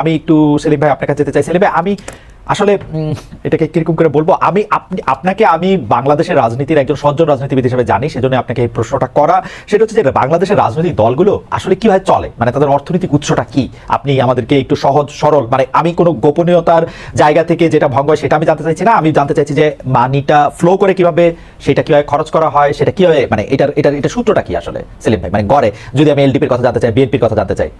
আমি একটু সেলিম ভাই আপনার কাছে যেতে চাই। সেলিম ভাই, আমি আসলে এটাকে কিরকম করে বলবো, আপনাকে আমি বাংলাদেশের রাজনীতির একজন সজ্জন রাজনীতিবিদ হিসেবে জানি, সেজন্য আপনাকে এই প্রশ্নটা করা। সেটা হচ্ছে যে বাংলাদেশের রাজনৈতিক দলগুলো আসলে কিভাবে চলে, মানে তাদের অর্থনৈতিক উৎসটা কি, আপনি আমাদেরকে একটু সহজ সরল, মানে আমি কোনো গোপনীয়তার জায়গা থেকে যেটা ভঙ্গ হয় সেটা আমি জানতে চাইছি না, আমি জানতে চাইছি যে মানিটা ফ্লো করে কিভাবে, সেটা কিভাবে খরচ করা হয়, সেটা কিভাবে, মানে এটা সূত্রটা কি আসলে সেলিম ভাই, মানে গড়ে যদি আমি এলডিপির কথা জানতে চাই, বিএনপির কথা জানতে চাই।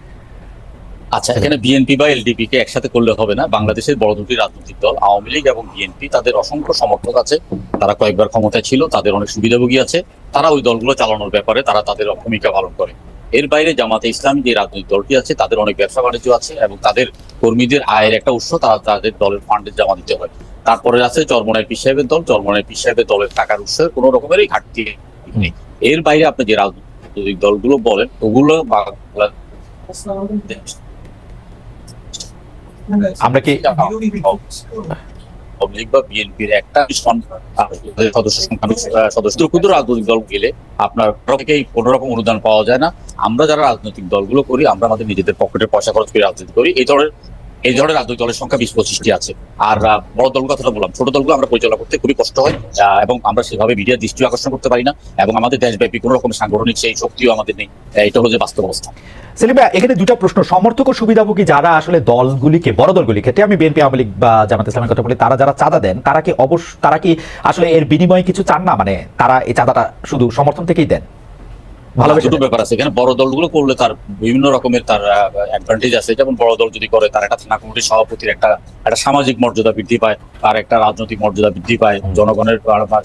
আচ্ছা, এখানে বিএনপি বা এলডিপি কে একসাথে করলে হবে না। বাংলাদেশের বড় দুটি রাজনৈতিক দল আওয়ামী লীগ এবং বিএনপি, তাদের অসংখ্য সমর্থক আছে, তারা কয়েকবার ক্ষমতায় ছিল, তাদের অনেক সুবিধাভোগী আছে, তারা ওই দলগুলো চালানোর ব্যাপারে তারা তাদের ভূমিকা পালন করে। এর বাইরে জামাতে ইসলামী যে রাজনৈতিক দলটি আছে, তাদের অনেক ব্যবসা বাণিজ্য আছে এবং তাদের কর্মীদের আয়ের একটা উৎস তারা তাদের দলের ফান্ডে জমা দিতে হয়। তারপরে আছে চরমনাই পীর সাহেবের দল, চরমনাই পীর সাহেবের দলের টাকার উৎসের কোনো রকমেরই ঘাটতি নেই। এর বাইরে আপনি যে রাজনৈতিক দলগুলো বলেন, ওগুলো আমরা কি আওয়ামী লীগ বা বিএনপির একটা সদস্য ক্ষুদ্র রাজনৈতিক দল গেলে আপনার থেকেই কোনো রকম অনুদান পাওয়া যায় না। আমরা যারা রাজনৈতিক দলগুলো করি, আমরা আমাদের নিজেদের পকেটের পয়সা খরচ করে রাজনীতি করি। এই ধরনের রাজনৈতিক দলের সংখ্যা 20-25টি আছে। আর বড় দলগুলো কথাটা বললাম, ছোট দলগুলো আমরা পরিচালনা করতে খুবই কষ্ট হয় এবং আমরা সেভাবে মিডিয়ার দৃষ্টি আকর্ষণ করতে পারি না এবং আমাদের দেশব্যাপী কোনো রকম সাংগঠনিক সেই শক্তিও আমাদের নেই। এটা হলো যে বাস্তব অবস্থা। সেলিম ভাই, এখানে দুটো প্রশ্ন। সমর্থক ও সুবিধাভোগী যারা আসলে দলগুলিকে, বড় দলগুলি ক্ষেত্রে আমি বিএনপি, আওয়ামী লীগ বা জামাত ইসলামের কথা বলি, তারা যারা চাঁদা দেন, তারা কি আসলে এর বিনিময়ে কিছু চান না, মানে তারা এই চাঁদাটা শুধু সমর্থন থেকেই দেন? দুটো ব্যাপার আছে এখানে। বড় দলগুলো করলে তার বিভিন্ন রকমের তার অ্যাডভান্টেজ আছে। যেমন বড় দল যদি করে, তার একটা থানা কমিটির সভাপতির একটা সামাজিক মর্যাদা বৃদ্ধি পায়, তার একটা রাজনৈতিক মর্যাদা বৃদ্ধি পায়, জনগণের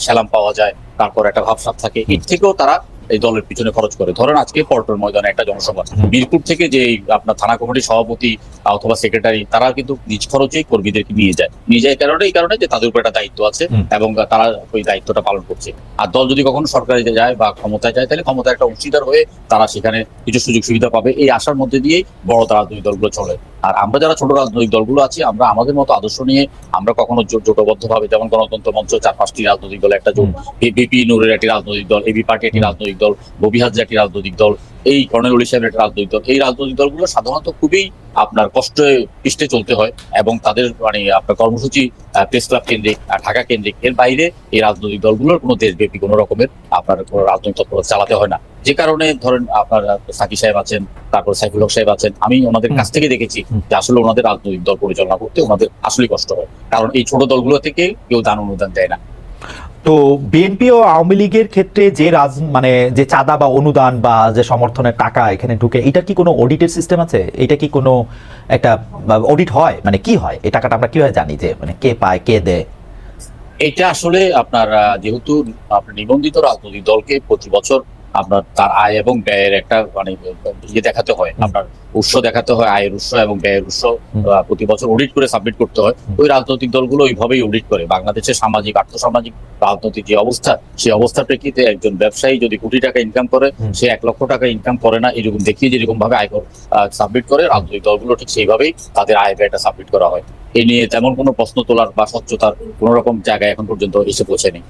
সালাম পাওয়া যায়, তারপর একটা ভাবসাব থাকে। এর থেকেও তারা এই দলের পিছনে খরচ করে। ধরেন আজকে পল্টন ময়দানে একটা জনসভা, মিরপুর থেকে যে আপনার থানা কমিটির সভাপতি অথবা সেক্রেটারি, তারা কিন্তু নিজ খরচেই কর্মীদেরকে নিয়ে যায় এই কারণে যে তাদের উপর একটা দায়িত্ব আছে এবং তারা ওই দায়িত্বটা পালন করছে। আর দল যদি কখনো সরকারে যায় বা ক্ষমতায় যায়, তাহলে ক্ষমতায় একটা অংশীদার হয়ে তারা সেখানে কিছু সুযোগ সুবিধা পাবে, এই আশার মধ্যে দিয়েই বড় রাজনৈতিক দলগুলো চলে। আর আমরা যারা ছোট রাজনৈতিক দলগুলো আছি, আমরা আমাদের মতো আদর্শ নিয়ে আমরা কখনো জোটবদ্ধ ভাবে, যেমন গণতন্ত্র মঞ্চ 4-5টি রাজনৈতিক দল একটা জোট, বিপি নুরের একটি রাজনৈতিক দল, এবি পার্টি একটি রাজনৈতিক দল, ববিহাজ একটি রাজনৈতিক দল, এই কর্নেল অলি সাহেবের একটা রাজনৈতিক দল, এই রাজনৈতিক দলগুলো সাধারণত খুবই আপনার কষ্টে পিষ্টে চলতে হয় এবং তাদের আপনার কর্মসূচি প্রেস ক্লাব কেন্দ্রিক, ঢাকা কেন্দ্রিক। এর বাইরে এই রাজনৈতিক দলগুলোর কোনো দেশব্যাপী কোনো রকমের আপনার কোনো রাজনৈতিক তৎপরতা চালাতে হয় না। যে কারণে ধরেন আপনার সাকি সাহেব আছেন, তারপর সাইফুল হক সাহেব আছেন, আমি ওনাদের কাছ থেকে দেখেছি যে আসলে ওনাদের রাজনৈতিক দল পরিচালনা করতে ওনাদের আসলেই কষ্ট হয়, কারণ এই ছোট দলগুলো থেকে কেউ দান অনুদান দেয় না। তো বিএনপি ও আওয়ামী লীগের ক্ষেত্রে যে মানে যে চাঁদা বা অনুদান বা যে সমর্থনের টাকা এখানে ঢুকে, এটা কি কোনো অডিটের সিস্টেম আছে? এটা কি কোনো একটা অডিট হয়, মানে কি হয় এই টাকাটা আমরা কিভাবে জানি যে মানে কে পায় কে দেয়? এটা আসলে আপনার যেহেতু আপনার নিবন্ধিত রাজনৈতিক দলকে প্রতি বছর আপনার তার আয় এবং ব্যয়ের একটা দেখাতে হয়, আপনার উৎস দেখাতে হয়, আয়ের উৎস এবং ব্যয়ের উৎস প্রতি বছর অডিট করে সাবমিট করতে হয়। ওই রাজনৈতিক দলগুলো ওইভাবেই অডিট করে। বাংলাদেশের সামাজিক আর্থসামাজিক রাজনৈতিক যে অবস্থা, সেই অবস্থার প্রেক্ষিতে একজন ব্যবসায়ী যদি কোটি টাকা ইনকাম করে, সে 1 লক্ষ টাকা ইনকাম করে না, এরকম দেখিয়ে যেরকম ভাবে আয়কর সাবমিট করে, রাজনৈতিক দলগুলো ঠিক সেইভাবেই তাদের আয় ব্যয়টা সাবমিট করা হয়। এ নিয়ে তেমন কোনো প্রশ্ন তোলার বা স্বচ্ছতার কোন রকম জায়গায় এখন পর্যন্ত এসে পৌঁছেনি।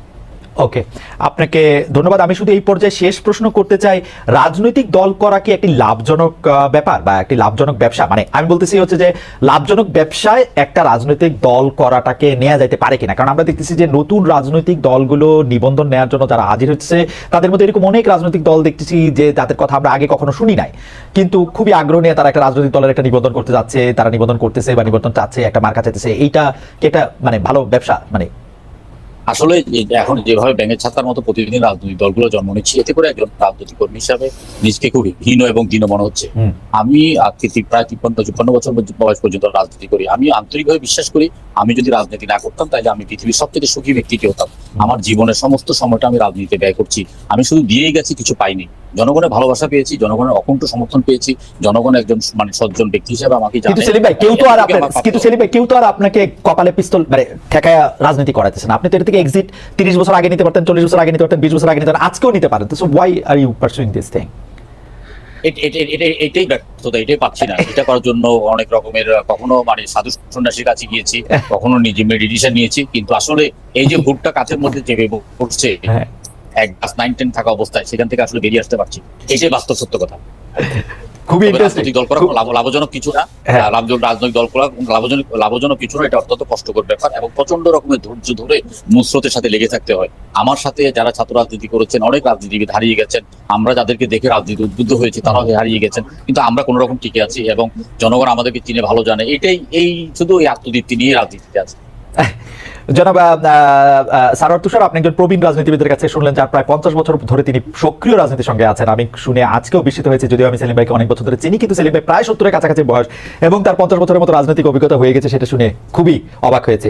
ওকে, আপনাকে ধন্যবাদ। আমি শুধু এই পর্যায়ে শেষ প্রশ্ন করতে চাই, রাজনৈতিক দল করা কি একটি লাভজনক ব্যাপার বা একটি লাভজনক ব্যবসা? মানে আমি বলতেছি হচ্ছে যে লাভজনক ব্যবসায় একটা রাজনৈতিক দল করাটাকে নেওয়া যাইতে পারে কিনা, কারণ আমরা দেখতেছি যে নতুন রাজনৈতিক দলগুলো নিবন্ধন নেওয়ার জন্য যারা হাজির হচ্ছে, তাদের মধ্যে এরকম অনেক রাজনৈতিক দল দেখতেছি যে তাদের কথা আমরা আগে কখনো শুনি নাই, কিন্তু খুবই আগ্রহ নিয়ে তারা একটা রাজনৈতিক দলের একটা নিবন্ধন করতে যাচ্ছে, তারা নিবন্ধন করতেছে বা নিবন্ধন চাচ্ছে, একটা মার্কা চাইতেছে। এইটা কি একটা মানে ভালো ব্যবসা? মানে আসলে এখন যেভাবে ব্যাঙের ছাতার মতো প্রতিদিন রাজনৈতিক দলগুলো জন্ম নিচ্ছে, এতে করে একজন রাজনৈতিক কর্মী হিসাবে নিজকে খুব হীন এবং দীন মনে হচ্ছে। আমি আজকে প্রায় 53-54 বছর বয়স পর্যন্ত রাজনীতি করি। আমি আন্তরিকভাবে বিশ্বাস করি, আমি যদি রাজনীতি না করতাম তাহলে আমি পৃথিবীর সবচেয়ে সুখী ব্যক্তিটি হতাম। আমার জীবনের সমস্ত সময়টা আমি রাজনীতিতে ব্যয় করছি। আমি শুধু দিয়েই গেছি, কিছু পাইনি। জনগণের ভালোবাসা পেয়েছি, জনগণের অকুণ্ঠ সমর্থন পেয়েছি, জনগণ একজন মানে সজ্জন ব্যক্তি হিসেবে আমাকে জানে। কিন্তু সেলিম ভাই, কেউ তো আর আপনাকে কপালে পিস্তল মানে ঠেকায়া রাজনীতি করাইতেছেন। আপনি তো এর থেকে এক্সিট 30 বছর আগে নিতে পারতেন, 40 বছর আগে নিতে পারতেন, 20 বছর আগে নিতে পারতেন, আজকেও নিতে পারেন। So why are you pursuing this thing? এটাই ব্যর্থতা, এটাই পাচ্ছি না। এটা করার জন্য অনেক রকমের কখনো মানে সাধু সন্ন্যাসীর কাছে গিয়েছি, কখনো নিজে মেডিটেশন নিয়েছি, কিন্তু আসলে এই যে ভুটটা কাঁচের মধ্যে চেপে পড়ছে এক ক্লাস 9-10 থাকা অবস্থায়, সেখান থেকে আসলে বেরিয়ে আসতে পারছি। এটাই বাস্তব সত্য কথা। খুবই তবে ইন্টারেস্টিং। রাজনৈতিক দল করা কোনো লাভজনক কিছু না। হ্যাঁ। রাজনৈতিক দল করা কোনো লাভজনক কিছু না, এটা অত্যন্ত কষ্টকর ব্যাপার এবং প্রচন্ড রকমের ধৈর্য ধরে নুসরতের সাথে লেগে থাকতে হয়। আমার সাথে যারা ছাত্র রাজনীতি করেছেন, অনেক রাজনীতিবিদ হারিয়ে গেছেন, আমরা যাদেরকে দেখে রাজনীতি উদ্বুদ্ধ হয়েছে তারাও হারিয়ে গেছেন, কিন্তু আমরা কোনো রকম টিকে আছি এবং জনগণ আমাদেরকে চিনে ভালো জানে। এটাই শুধু এই আত্মতৃপ্তি নিয়ে রাজনীতিতে আছে। জনাব সারোয়ার তুষার, আপনি একজন প্রবীণ রাজনীতিবিদের কাছে শুনলেন, যার প্রায় 50 বছর ধরে তিনি সক্রিয় রাজনীতির সঙ্গে আছেন। আমি শুনে আজকেও বিস্মিত হয়েছে, যদিও আমি সেলিম ভাইকে অনেক বছর ধরে চিনি, কিন্তু সেলিম ভাই প্রায় 70-এর কাছাকাছি বয়স এবং তার 50 বছরের মতো রাজনৈতিক অভিজ্ঞতা হয়ে গেছে, সেটা শুনে খুবই অবাক হয়েছে।